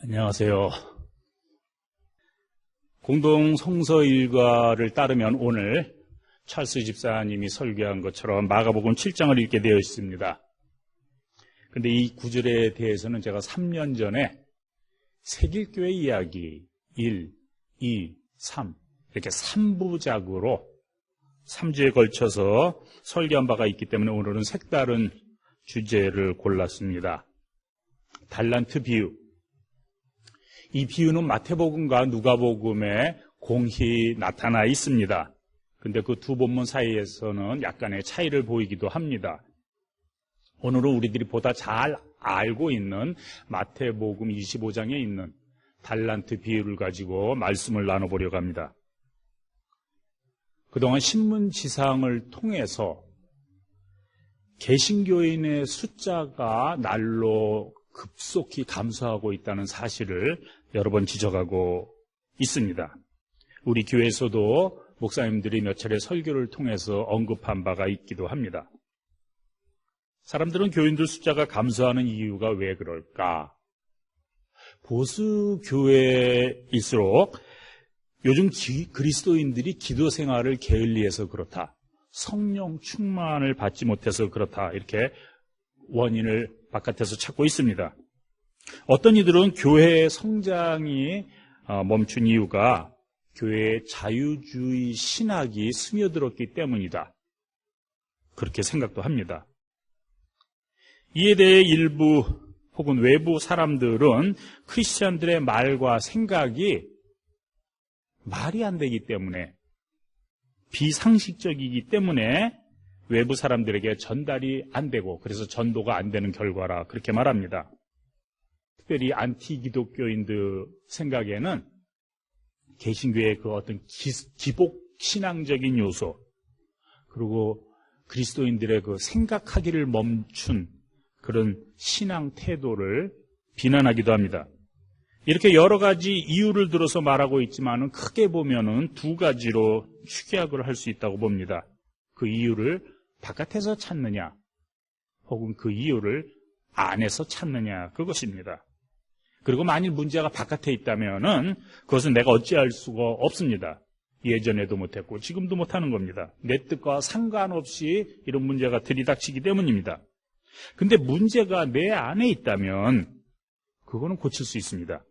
안녕하세요. 공동 성서 일과를 따르면 오늘 찰스 집사님이 설교한 것처럼 마가복음 7장을 읽게 되어 있습니다. 근데 이 구절에 대해서는 제가 3년 전에 세길교회 이야기 1, 2, 3 이렇게 3부작으로 3주에 걸쳐서 설교한 바가 있기 때문에 오늘은 색다른 주제를 골랐습니다. 달란트 비유. 이 비유는 마태복음과 누가복음에 공히 나타나 있습니다. 근데 그 두 본문 사이에서는 약간의 차이를 보이기도 합니다. 오늘은 우리들이 보다 잘 알고 있는 마태복음 25장에 있는 달란트 비유를 가지고 말씀을 나눠보려고 합니다. 그동안 신문지상을 통해서 개신교인의 숫자가 날로 급속히 감소하고 있다는 사실을 여러 번 지적하고 있습니다. 우리 교회에서도 목사님들이 몇 차례 설교를 통해서 언급한 바가 있기도 합니다. 사람들은 교인들 숫자가 감소하는 이유가 왜 그럴까? 보수 교회일수록 요즘 그리스도인들이 기도 생활을 게을리해서 그렇다. 성령 충만을 받지 못해서 그렇다. 이렇게 원인을 바깥에서 찾고 있습니다. 어떤 이들은 교회의 성장이 멈춘 이유가 교회의 자유주의 신학이 스며들었기 때문이다. 그렇게 생각도 합니다. 이에 대해 일부 혹은 외부 사람들은 크리스찬들의 말과 생각이 말이 안 되기 때문에 비상식적이기 때문에 외부 사람들에게 전달이 안 되고 그래서 전도가 안 되는 결과라 그렇게 말합니다. 특별히 안티 기독교인들 생각에는 개신교의 그 어떤 기복 신앙적인 요소 그리고 그리스도인들의 그 생각하기를 멈춘 그런 신앙 태도를 비난하기도 합니다. 이렇게 여러 가지 이유를 들어서 말하고 있지만은 크게 보면은 두 가지로 축약을 할 수 있다고 봅니다. 그 이유를 바깥에서 찾느냐 혹은 그 이유를 안에서 찾느냐 그것입니다. 그리고 만일 문제가 바깥에 있다면은 그것은 내가 어찌할 수가 없습니다. 예전에도 못했고 지금도 못하는 겁니다. 내 뜻과 상관없이 이런 문제가 들이닥치기 때문입니다. 근데 문제가 내 안에 있다면 그거는 고칠 수 있습니다.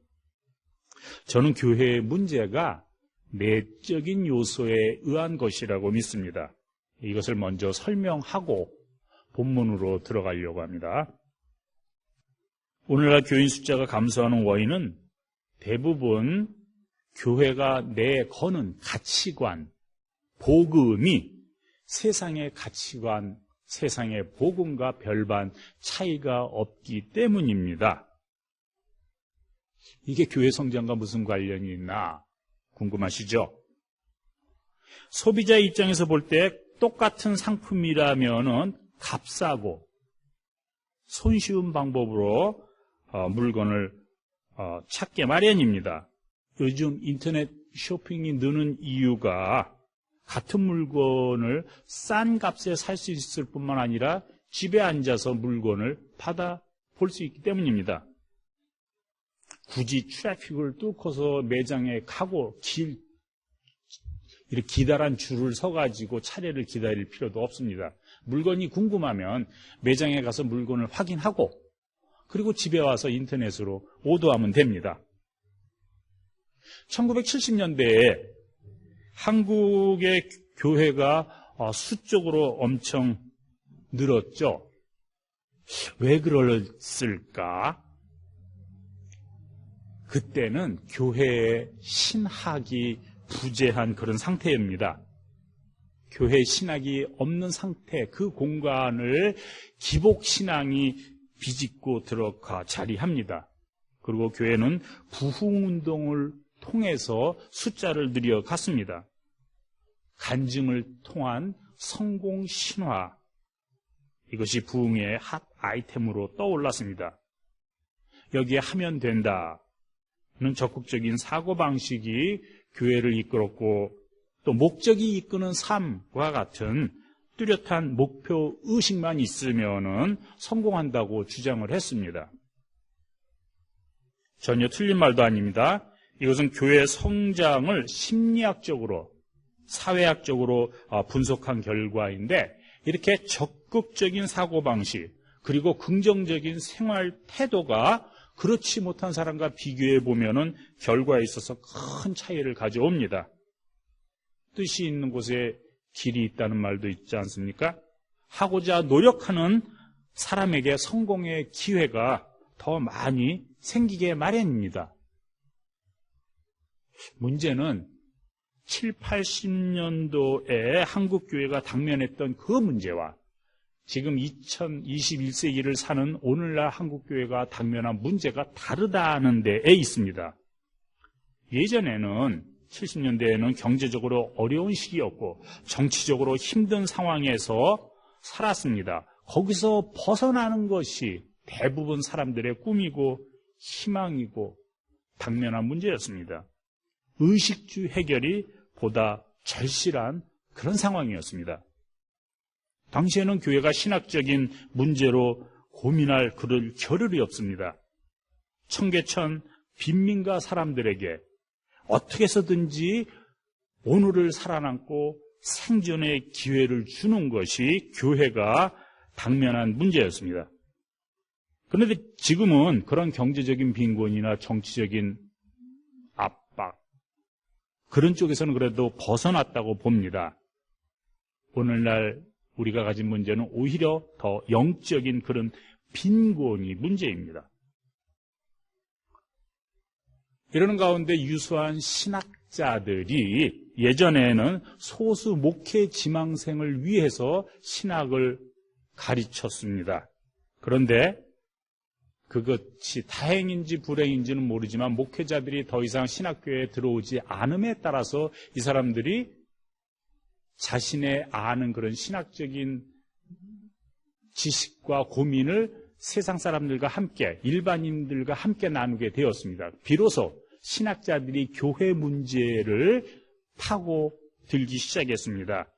저는 교회의 문제가 내적인 요소에 의한 것이라고 믿습니다. 이것을 먼저 설명하고 본문으로 들어가려고 합니다. 오늘날 교인 숫자가 감소하는 원인은 대부분 교회가 내거는 가치관, 복음이 세상의 가치관, 세상의 복음과 별반 차이가 없기 때문입니다. 이게 교회 성장과 무슨 관련이 있나 궁금하시죠? 소비자 입장에서 볼 때 똑같은 상품이라면은 값싸고 손쉬운 방법으로 물건을 찾게 마련입니다. 요즘 인터넷 쇼핑이 느는 이유가 같은 물건을 싼 값에 살 수 있을 뿐만 아니라 집에 앉아서 물건을 받아볼 수 있기 때문입니다. 굳이 트래픽을 뚫고서 매장에 가고 이렇게 기다란 줄을 서가지고 차례를 기다릴 필요도 없습니다. 물건이 궁금하면 매장에 가서 물건을 확인하고 그리고 집에 와서 인터넷으로 오더하면 됩니다. 1970년대에 한국의 교회가 수적으로 엄청 늘었죠. 왜 그랬을까? 그때는 교회의 신학이 부재한 그런 상태입니다. 교회 신학이 없는 상태, 그 공간을 기복신앙이 비집고 들어가 자리합니다. 그리고 교회는 부흥운동을 통해서 숫자를 늘려갔습니다. 간증을 통한 성공신화, 이것이 부흥의 핫 아이템으로 떠올랐습니다. 여기에 하면 된다는 적극적인 사고방식이 교회를 이끌었고 또 목적이 이끄는 삶과 같은 뚜렷한 목표 의식만 있으면은 성공한다고 주장을 했습니다. 전혀 틀린 말도 아닙니다. 이것은 교회 성장을 심리학적으로, 사회학적으로 분석한 결과인데, 이렇게 적극적인 사고방식, 그리고 긍정적인 생활 태도가 그렇지 못한 사람과 비교해 보면은 결과에 있어서 큰 차이를 가져옵니다. 뜻이 있는 곳에 길이 있다는 말도 있지 않습니까? 하고자 노력하는 사람에게 성공의 기회가 더 많이 생기게 마련입니다. 문제는 7, 80년도에 한국교회가 당면했던 그 문제와 지금 2021세기를 사는 오늘날 한국교회가 당면한 문제가 다르다는 데에 있습니다. 예전에는 70년대에는 경제적으로 어려운 시기였고 정치적으로 힘든 상황에서 살았습니다. 거기서 벗어나는 것이 대부분 사람들의 꿈이고 희망이고 당면한 문제였습니다. 의식주 해결이 보다 절실한 그런 상황이었습니다. 당시에는 교회가 신학적인 문제로 고민할 그럴 겨를이 없습니다. 청계천 빈민가 사람들에게 어떻게 해서든지 오늘을 살아남고 생존의 기회를 주는 것이 교회가 당면한 문제였습니다. 그런데 지금은 그런 경제적인 빈곤이나 정치적인 압박, 그런 쪽에서는 그래도 벗어났다고 봅니다. 오늘날 우리가 가진 문제는 오히려 더 영적인 그런 빈곤이 문제입니다. 이러는 가운데 유수한 신학자들이 예전에는 소수 목회 지망생을 위해서 신학을 가르쳤습니다. 그런데 그것이 다행인지 불행인지는 모르지만 목회자들이 더 이상 신학교에 들어오지 않음에 따라서 이 사람들이 자신의 아는 그런 신학적인 지식과 고민을 세상 사람들과 함께, 일반인들과 함께 나누게 되었습니다. 비로소 신학자들이 교회 문제를 파고 들기 시작했습니다.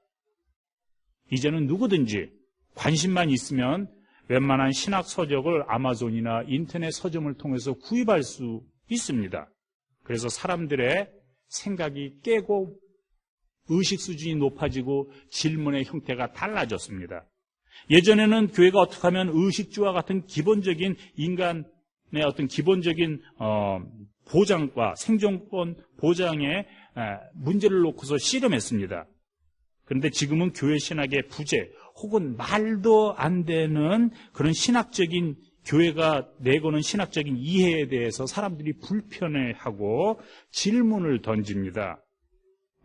이제는 누구든지 관심만 있으면 웬만한 신학 서적을 아마존이나 인터넷 서점을 통해서 구입할 수 있습니다. 그래서 사람들의 생각이 깨고 의식 수준이 높아지고 질문의 형태가 달라졌습니다. 예전에는 교회가 어떻게 하면 의식주와 같은 기본적인 인간의 어떤 기본적인 보장과 생존권 보장의 문제를 놓고서 씨름했습니다. 그런데 지금은 교회 신학의 부재 혹은 말도 안 되는 그런 신학적인 교회가 내거는 신학적인 이해에 대해서 사람들이 불편해하고 질문을 던집니다.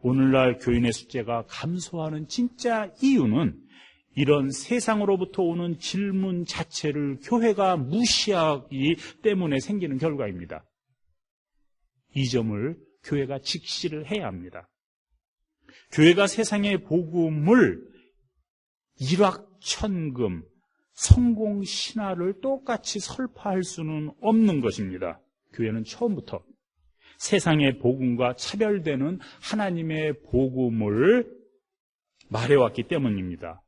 오늘날 교인의 숫자가 감소하는 진짜 이유는 이런 세상으로부터 오는 질문 자체를 교회가 무시하기 때문에 생기는 결과입니다. 이 점을 교회가 직시를 해야 합니다. 교회가 세상의 복음을 일확천금, 성공신화를 똑같이 설파할 수는 없는 것입니다. 교회는 처음부터 세상의 복음과 차별되는 하나님의 복음을 말해왔기 때문입니다.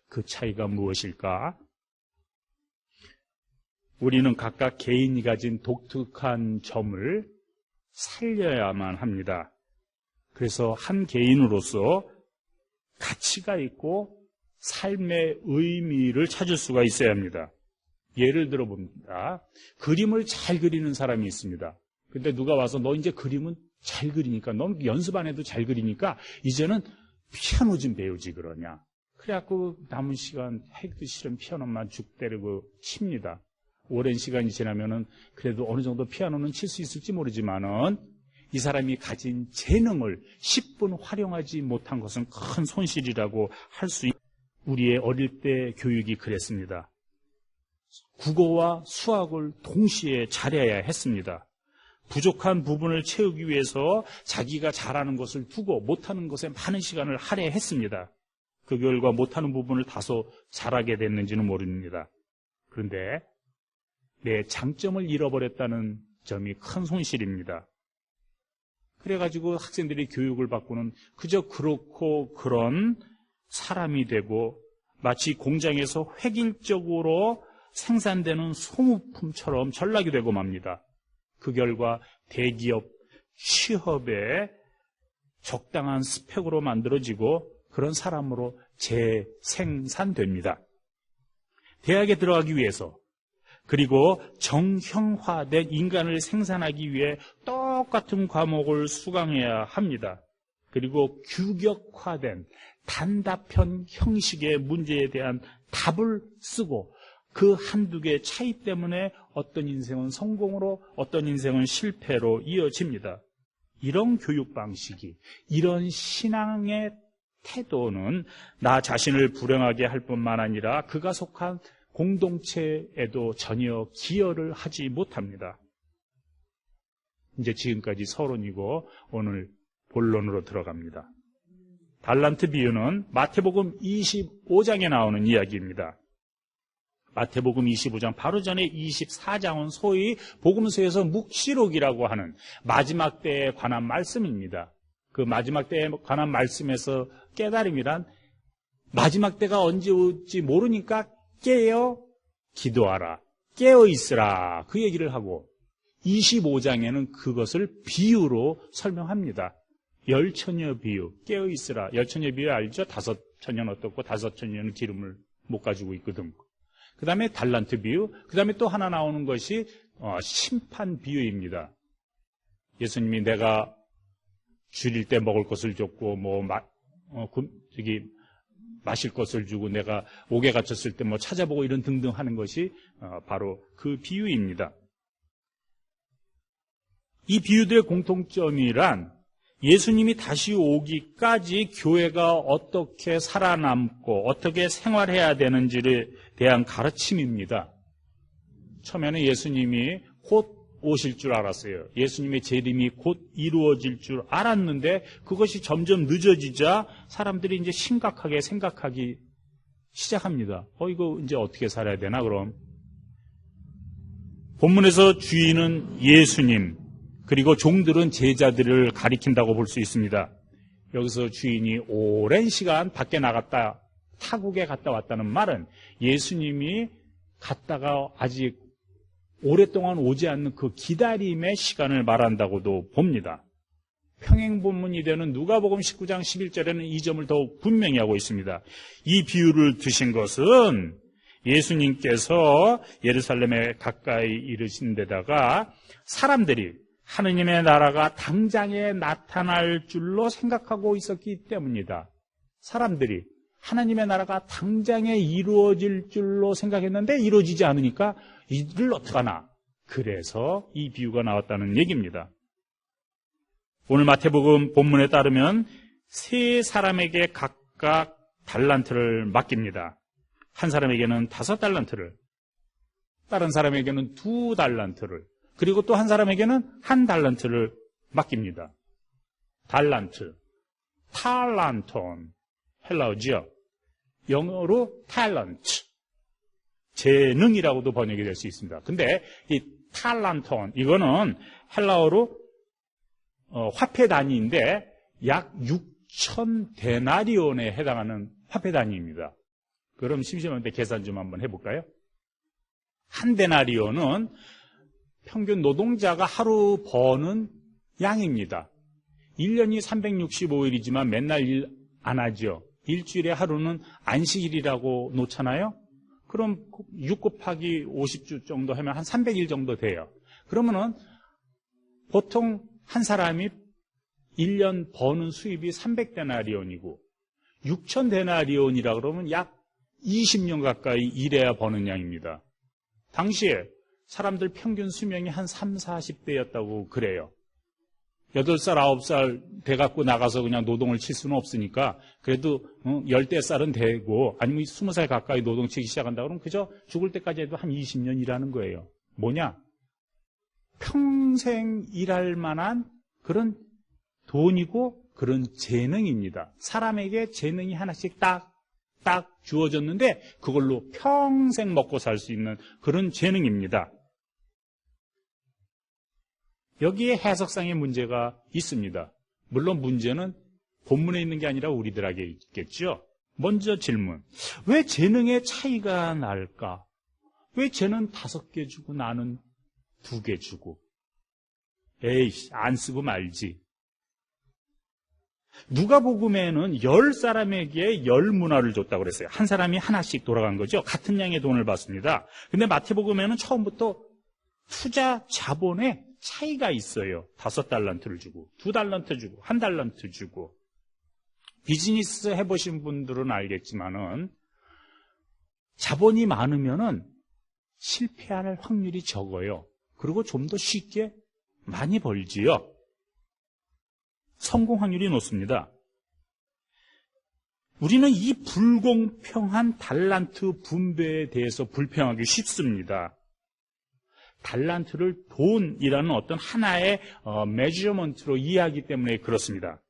그 차이가 무엇일까? 우리는 각각 개인이 가진 독특한 점을 살려야만 합니다. 그래서 한 개인으로서 가치가 있고 삶의 의미를 찾을 수가 있어야 합니다. 예를 들어 봅니다. 그림을 잘 그리는 사람이 있습니다. 근데 누가 와서 너 이제 그림은 잘 그리니까, 넌 연습 안 해도 잘 그리니까 이제는 피아노 좀 배우지 그러냐. 그래갖고 남은 시간 하기도 싫은 피아노만 죽 때리고 칩니다. 오랜 시간이 지나면은 그래도 어느 정도 피아노는 칠 수 있을지 모르지만은 이 사람이 가진 재능을 10분 활용하지 못한 것은 큰 손실이라고 할 수 있습니다. 우리의 어릴 때 교육이 그랬습니다. 국어와 수학을 동시에 잘해야 했습니다. 부족한 부분을 채우기 위해서 자기가 잘하는 것을 두고 못하는 것에 많은 시간을 할애했습니다. 그 결과 못하는 부분을 다소 잘하게 됐는지는 모릅니다. 그런데 내 장점을 잃어버렸다는 점이 큰 손실입니다. 그래가지고 학생들이 교육을 받고는 그저 그렇고 그런 사람이 되고 마치 공장에서 획일적으로 생산되는 소모품처럼 전락이 되고 맙니다. 그 결과 대기업 취업에 적당한 스펙으로 만들어지고 그런 사람으로 재생산됩니다. 대학에 들어가기 위해서 그리고 정형화된 인간을 생산하기 위해 똑같은 과목을 수강해야 합니다. 그리고 규격화된 단답형 형식의 문제에 대한 답을 쓰고 그 한두 개의 차이 때문에 어떤 인생은 성공으로 어떤 인생은 실패로 이어집니다. 이런 교육 방식이, 이런 신앙의 태도는 나 자신을 불행하게 할 뿐만 아니라 그가 속한 공동체에도 전혀 기여를 하지 못합니다. 이제 지금까지 서론이고 오늘 본론으로 들어갑니다. 달란트 비유는 마태복음 25장에 나오는 이야기입니다. 마태복음 25장 바로 전에 24장은 소위 복음서에서 묵시록이라고 하는 마지막 때에 관한 말씀입니다. 그 마지막 때에 관한 말씀에서 깨달음이란 마지막 때가 언제 올지 모르니까 깨어 기도하라, 깨어 있으라 그 얘기를 하고 25장에는 그것을 비유로 설명합니다. 열처녀 비유, 깨어 있으라. 열처녀 비유 알죠? 5처녀는 어떻고 5처녀는 기름을 못 가지고 있거든. 그 다음에 달란트 비유, 그 다음에 또 하나 나오는 것이 심판 비유입니다. 예수님이 내가 줄일 때 먹을 것을 줬고 마실 것을 주고 내가 옥에 갇혔을 때 찾아보고 이런 등등 하는 것이 바로 그 비유입니다. 이 비유들의 공통점이란 예수님이 다시 오기까지 교회가 어떻게 살아남고 어떻게 생활해야 되는지에 대한 가르침입니다. 처음에는 예수님이 곧 오실 줄 알았어요. 예수님의 재림이 곧 이루어질 줄 알았는데 그것이 점점 늦어지자 사람들이 이제 심각하게 생각하기 시작합니다. 이거 이제 어떻게 살아야 되나 그럼? 본문에서 주인은 예수님, 그리고 종들은 제자들을 가리킨다고 볼 수 있습니다. 여기서 주인이 오랜 시간 밖에 나갔다 타국에 갔다 왔다는 말은 예수님이 갔다가 아직 오랫동안 오지 않는 그 기다림의 시간을 말한다고도 봅니다. 평행본문이 되는 누가복음 19장 11절에는 이 점을 더욱 분명히 하고 있습니다. 이 비유를 드신 것은 예수님께서 예루살렘에 가까이 이르신 데다가 사람들이 하느님의 나라가 당장에 나타날 줄로 생각하고 있었기 때문이다. 사람들이 하나님의 나라가 당장에 이루어질 줄로 생각했는데 이루어지지 않으니까 이를 어떡하나. 그래서 이 비유가 나왔다는 얘기입니다. 오늘 마태복음 본문에 따르면 세 사람에게 각각 달란트를 맡깁니다. 한 사람에게는 5달란트를, 다른 사람에게는 2달란트를, 그리고 또 한 사람에게는 1달란트를 맡깁니다. 달란트, 탈란톤, 헬라어지요. 영어로 탤런트, 재능이라고도 번역이 될 수 있습니다. 근데 이 탈란톤, 이거는 헬라어로 화폐 단위인데 약 6천 데나리온에 해당하는 화폐 단위입니다. 그럼 심심한데 계산 좀 한번 해볼까요? 한 데나리온은 평균 노동자가 하루 버는 양입니다. 1년이 365일이지만 맨날 일 안 하죠. 일주일에 하루는 안식일이라고 놓잖아요. 그럼 6 곱하기 50주 정도 하면 한 300일 정도 돼요. 그러면은 보통 한 사람이 1년 버는 수입이 300데나리온이고 6,000데나리온이라 그러면 약 20년 가까이 일해야 버는 양입니다. 당시에 사람들 평균 수명이 한 3, 40대였다고 그래요. 8살, 9살 돼갖고 나가서 그냥 노동을 칠 수는 없으니까 그래도 10대살은 되고 아니면 20살 가까이 노동 치기 시작한다 그러면 그저 죽을 때까지 해도 한 20년 일하는 거예요. 뭐냐? 평생 일할 만한 그런 돈이고 그런 재능입니다. 사람에게 재능이 하나씩 딱 주어졌는데 그걸로 평생 먹고 살 수 있는 그런 재능입니다. 여기에 해석상의 문제가 있습니다. 물론 문제는 본문에 있는 게 아니라 우리들에게 있겠죠. 먼저 질문. 왜 재능의 차이가 날까? 왜 쟤는 5개 주고 나는 2개 주고? 에이씨, 안 쓰고 말지. 누가복음에는 10사람에게 10문화를 줬다고 그랬어요. 한 사람이 하나씩 돌아간 거죠. 같은 양의 돈을 받습니다. 근데 마태복음에는 처음부터 투자 자본에 차이가 있어요. 5달란트를 주고, 2달란트 주고, 1달란트 주고. 비즈니스 해보신 분들은 알겠지만은 자본이 많으면은 실패할 확률이 적어요. 그리고 좀 더 쉽게 많이 벌지요. 성공 확률이 높습니다. 우리는 이 불공평한 달란트 분배에 대해서 불평하기 쉽습니다. 달란트를 돈이라는 어떤 하나의 메저먼트로 이해하기 때문에 그렇습니다.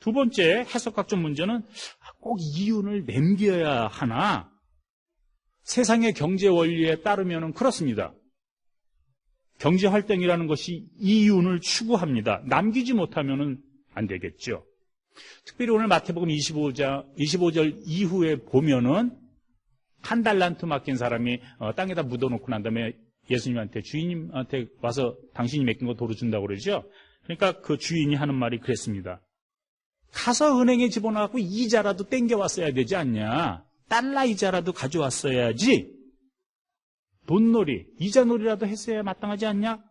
두 번째 해석학적 문제는 꼭 이윤을 남겨야 하나? 세상의 경제 원리에 따르면 그렇습니다. 경제 활동이라는 것이 이윤을 추구합니다. 남기지 못하면 안 되겠죠. 특별히 오늘 마태복음 25절 이후에 보면은 1달란트 맡긴 사람이 땅에다 묻어놓고 난 다음에 예수님한테, 주인님한테 와서 당신이 맡긴 거 도로 준다고 그러죠. 그러니까 그 주인이 하는 말이 그랬습니다. 가서 은행에 집어넣고 이자라도 땡겨왔어야 되지 않냐. 달러 이자라도 가져왔어야지. 돈놀이, 이자놀이라도 했어야 마땅하지 않냐?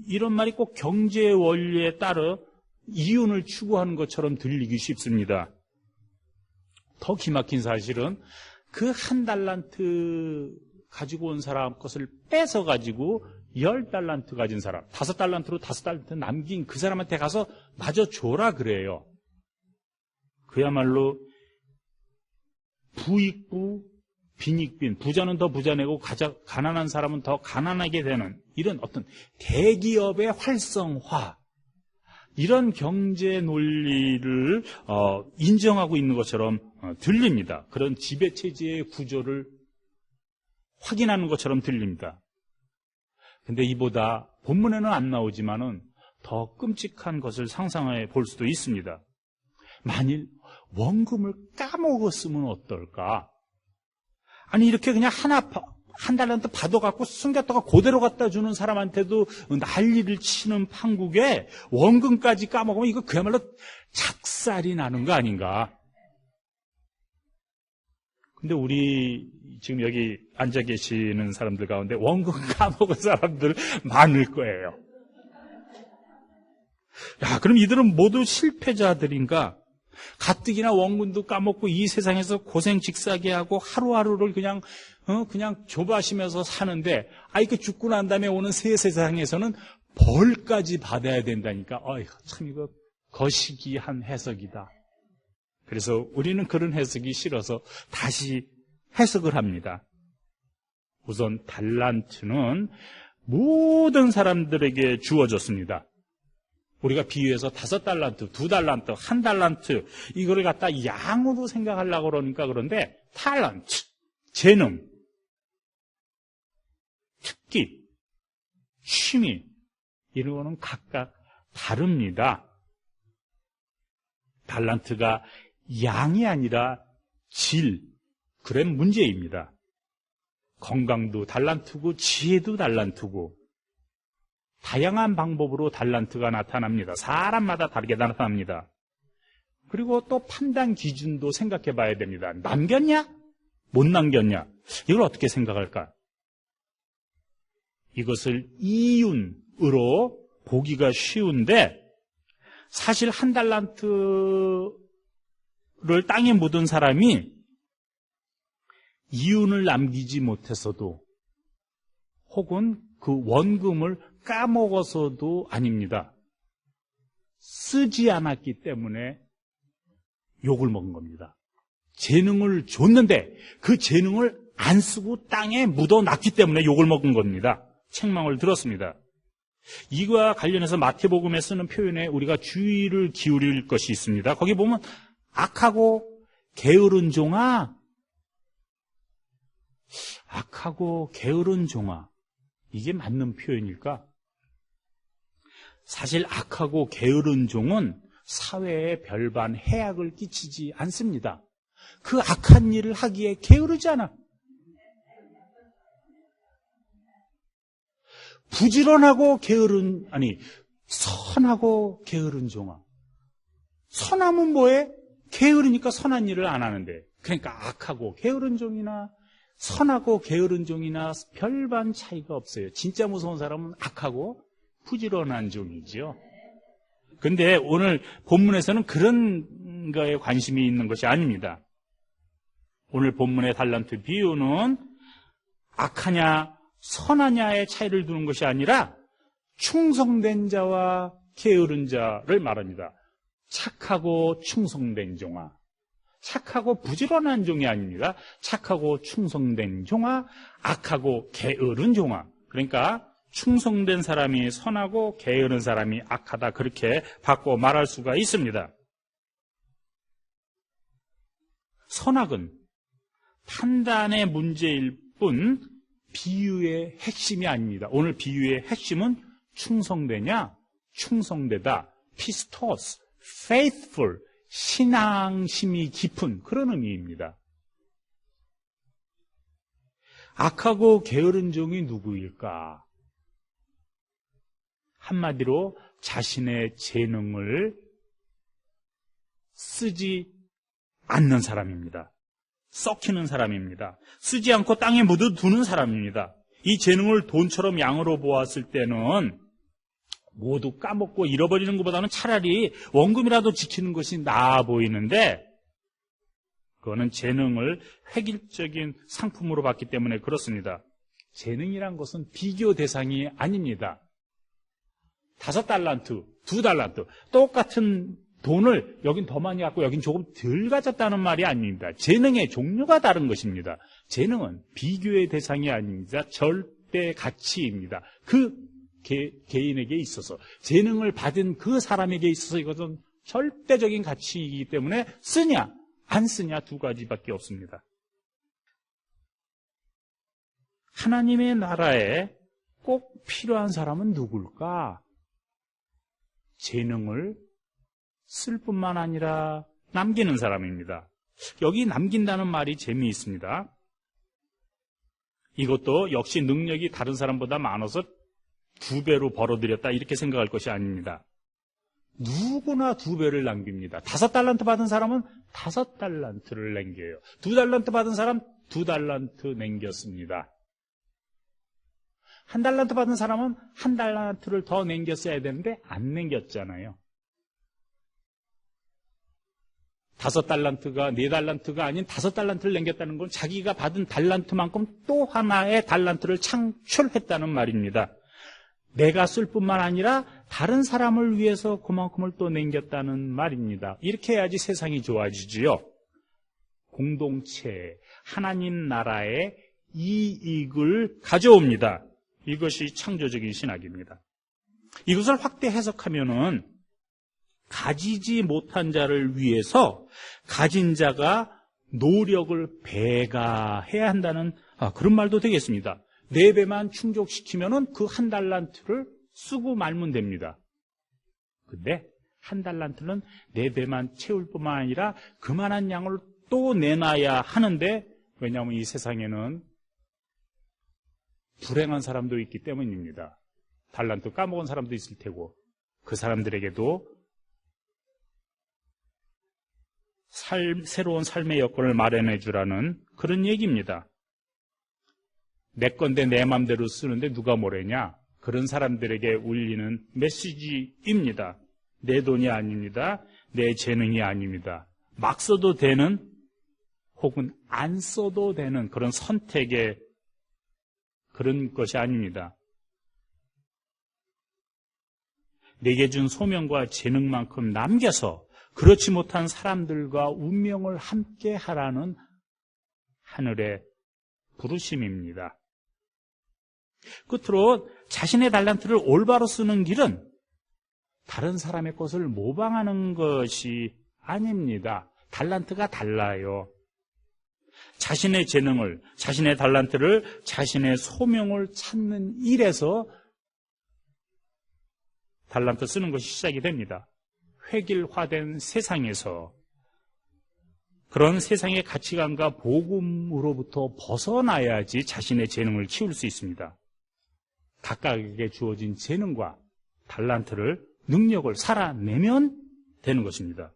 이런 말이 꼭 경제 원리에 따라 이윤을 추구하는 것처럼 들리기 쉽습니다. 더 기막힌 사실은 그 1달란트 가지고 온 사람 것을 뺏어가지고 10달란트 가진 사람, 5달란트로 5달란트 남긴 그 사람한테 가서 마저 줘라 그래요. 그야말로 부익부 빈익빈, 부자는 더 부자내고 가난한 사람은 더 가난하게 되는 이런 어떤 대기업의 활성화, 이런 경제 논리를 인정하고 있는 것처럼 들립니다. 그런 지배체제의 구조를 확인하는 것처럼 들립니다. 근데 이보다 본문에는 안 나오지만은 더 끔찍한 것을 상상해 볼 수도 있습니다. 만일 원금을 까먹었으면 어떨까? 아니, 이렇게 그냥 한 달란트 받아갖고 숨겼다가 그대로 갖다 주는 사람한테도 난리를 치는 판국에 원금까지 까먹으면 이거 그야말로 작살이 나는 거 아닌가? 근데 우리 지금 여기 앉아 계시는 사람들 가운데 원금 까먹은 사람들 많을 거예요. 야, 그럼 이들은 모두 실패자들인가? 가뜩이나 원금도 까먹고 이 세상에서 고생 직사게 하고 하루하루를 그냥 조바시면서 사는데, 그 죽고 난 다음에 오는 새 세상에서는 벌까지 받아야 된다니까. 참 이거 거시기한 해석이다. 그래서 우리는 그런 해석이 싫어서 다시 해석을 합니다. 우선 달란트는 모든 사람들에게 주어졌습니다. 우리가 비유해서 5달란트, 2달란트, 1달란트 이거를 갖다 양으로 생각하려고 그러니까 그런데 탤런트, 재능, 특기, 취미 이런 거는 각각 다릅니다. 달란트가 양이 아니라 질, 그런 문제입니다. 건강도 달란트고 지혜도 달란트고 다양한 방법으로 달란트가 나타납니다. 사람마다 다르게 나타납니다. 그리고 또 판단 기준도 생각해 봐야 됩니다. 남겼냐? 못 남겼냐? 이걸 어떻게 생각할까? 이것을 이윤으로 보기가 쉬운데 사실 1달란트를 땅에 묻은 사람이 이윤을 남기지 못해서도 혹은 그 원금을 까먹어서도 아닙니다. 쓰지 않았기 때문에 욕을 먹은 겁니다. 재능을 줬는데 그 재능을 안 쓰고 땅에 묻어놨기 때문에 욕을 먹은 겁니다. 책망을 들었습니다. 이와 관련해서 마태복음에 쓰는 표현에 우리가 주의를 기울일 것이 있습니다. 거기 보면 악하고 게으른 종아, 악하고 게으른 종아, 이게 맞는 표현일까? 사실 악하고 게으른 종은 사회에 별반 해악을 끼치지 않습니다. 그 악한 일을 하기에 게으르지 않아. 부지런하고 게으른, 선하고 게으른 종아. 선하면 뭐해? 게으르니까 선한 일을 안 하는데. 그러니까 악하고 게으른 종이나 선하고 게으른 종이나 별반 차이가 없어요. 진짜 무서운 사람은 악하고 부지런한 종이지요. 근데 오늘 본문에서는 그런 거에 관심이 있는 것이 아닙니다. 오늘 본문의 달란트 비유는 악하냐 선하냐의 차이를 두는 것이 아니라 충성된 자와 게으른 자를 말합니다. 착하고 충성된 종아. 착하고 부지런한 종이 아닙니다. 착하고 충성된 종아, 악하고 게으른 종아. 그러니까 충성된 사람이 선하고 게으른 사람이 악하다, 그렇게 바꿔 말할 수가 있습니다. 선악은 판단의 문제일 뿐 비유의 핵심이 아닙니다. 오늘 비유의 핵심은 충성되냐, 충성되다, 피스토스, faithful, 신앙심이 깊은 그런 의미입니다. 악하고 게으른 종이 누구일까? 한마디로 자신의 재능을 쓰지 않는 사람입니다. 썩히는 사람입니다. 쓰지 않고 땅에 묻어두는 사람입니다. 이 재능을 돈처럼 양으로 보았을 때는 모두 까먹고 잃어버리는 것보다는 차라리 원금이라도 지키는 것이 나아 보이는데, 그거는 재능을 획일적인 상품으로 봤기 때문에 그렇습니다. 재능이란 것은 비교 대상이 아닙니다. 5달란트, 2달란트 똑같은 돈을 여긴 더 많이 갖고 여긴 조금 덜 가졌다는 말이 아닙니다. 재능의 종류가 다른 것입니다. 재능은 비교의 대상이 아닙니다. 절대 가치입니다. 그 개인에게 있어서, 재능을 받은 그 사람에게 있어서 이것은 절대적인 가치이기 때문에 쓰냐 안 쓰냐 두 가지밖에 없습니다. 하나님의 나라에 꼭 필요한 사람은 누굴까? 재능을 쓸 뿐만 아니라 남기는 사람입니다. 여기 남긴다는 말이 재미있습니다. 이것도 역시 능력이 다른 사람보다 많아서 2배로 벌어들였다 이렇게 생각할 것이 아닙니다. 누구나 2배를 남깁니다. 5달란트 받은 사람은 5달란트를 남겨요. 2달란트 받은 사람 2달란트 남겼습니다. 1달란트 받은 사람은 1달란트를 더 남겼어야 되는데 안 남겼잖아요. 5달란트가 4달란트가 아닌 5달란트를 남겼다는 건 자기가 받은 달란트만큼 또 하나의 달란트를 창출했다는 말입니다. 내가 쓸 뿐만 아니라 다른 사람을 위해서 그만큼을 또 남겼다는 말입니다. 이렇게 해야지 세상이 좋아지지요. 공동체, 하나님 나라의 이익을 가져옵니다. 이것이 창조적인 신학입니다. 이것을 확대 해석하면은 가지지 못한 자를 위해서 가진 자가 노력을 배가해야 한다는 그런 말도 되겠습니다. 4배만 충족시키면은 그 1달란트를 쓰고 말면 됩니다. 근데 1달란트는 4배만 채울 뿐만 아니라 그만한 양을 또 내놔야 하는데, 왜냐하면 이 세상에는 불행한 사람도 있기 때문입니다. 달란트 까먹은 사람도 있을 테고, 그 사람들에게도 새로운 삶의 여건을 마련해 주라는 그런 얘기입니다. 내 건데 내 맘대로 쓰는데 누가 뭐래냐? 그런 사람들에게 울리는 메시지입니다. 내 돈이 아닙니다. 내 재능이 아닙니다. 막 써도 되는 혹은 안 써도 되는 그런 선택의 그런 것이 아닙니다. 내게 준 소명과 재능만큼 남겨서 그렇지 못한 사람들과 운명을 함께 하라는 하늘의 부르심입니다. 끝으로 자신의 달란트를 올바로 쓰는 길은 다른 사람의 것을 모방하는 것이 아닙니다. 달란트가 달라요. 자신의 재능을, 자신의 달란트를, 자신의 소명을 찾는 일에서 달란트 쓰는 것이 시작이 됩니다. 획일화된 세상에서, 그런 세상의 가치관과 복음으로부터 벗어나야지 자신의 재능을 키울 수 있습니다. 각각에게 주어진 재능과 달란트를, 능력을 살아내면 되는 것입니다.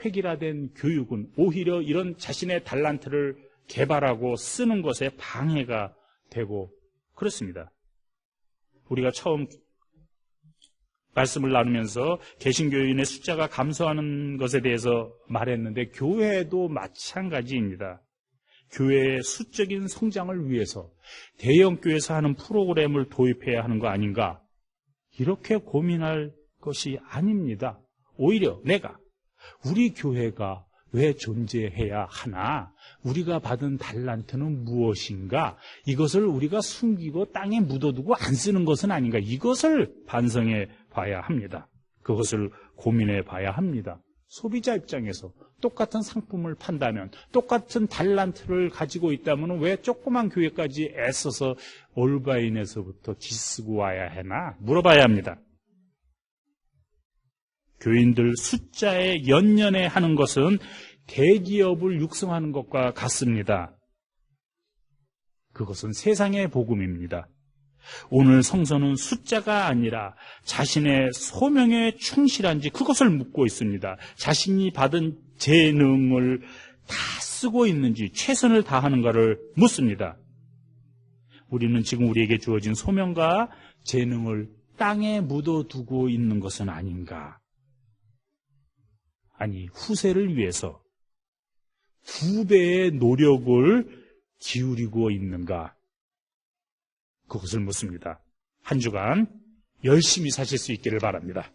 획일화된 교육은 오히려 이런 자신의 달란트를 개발하고 쓰는 것에 방해가 되고 그렇습니다. 우리가 처음 말씀을 나누면서 개신교인의 숫자가 감소하는 것에 대해서 말했는데 교회도 마찬가지입니다. 교회의 수적인 성장을 위해서 대형교회에서 하는 프로그램을 도입해야 하는 거 아닌가? 이렇게 고민할 것이 아닙니다. 오히려 내가 우리 교회가 왜 존재해야 하나? 우리가 받은 달란트는 무엇인가? 이것을 우리가 숨기고 땅에 묻어두고 안 쓰는 것은 아닌가? 이것을 반성해 봐야 합니다. 그것을 고민해 봐야 합니다. 소비자 입장에서 똑같은 상품을 판다면, 똑같은 달란트를 가지고 있다면 왜 조그만 교회까지 애써서 올바인에서부터 기쓰고 와야 하나? 물어봐야 합니다. 교인들 숫자에 연연해 하는 것은 대기업을 육성하는 것과 같습니다. 그것은 세상의 복음입니다. 오늘 성서는 숫자가 아니라 자신의 소명에 충실한지 그것을 묻고 있습니다. 자신이 받은 재능을 다 쓰고 있는지, 최선을 다하는가를 묻습니다. 우리는 지금 우리에게 주어진 소명과 재능을 땅에 묻어두고 있는 것은 아닌가? 아니, 후세를 위해서 2배의 노력을 기울이고 있는가? 그것을 묻습니다. 한 주간 열심히 사실 수 있기를 바랍니다.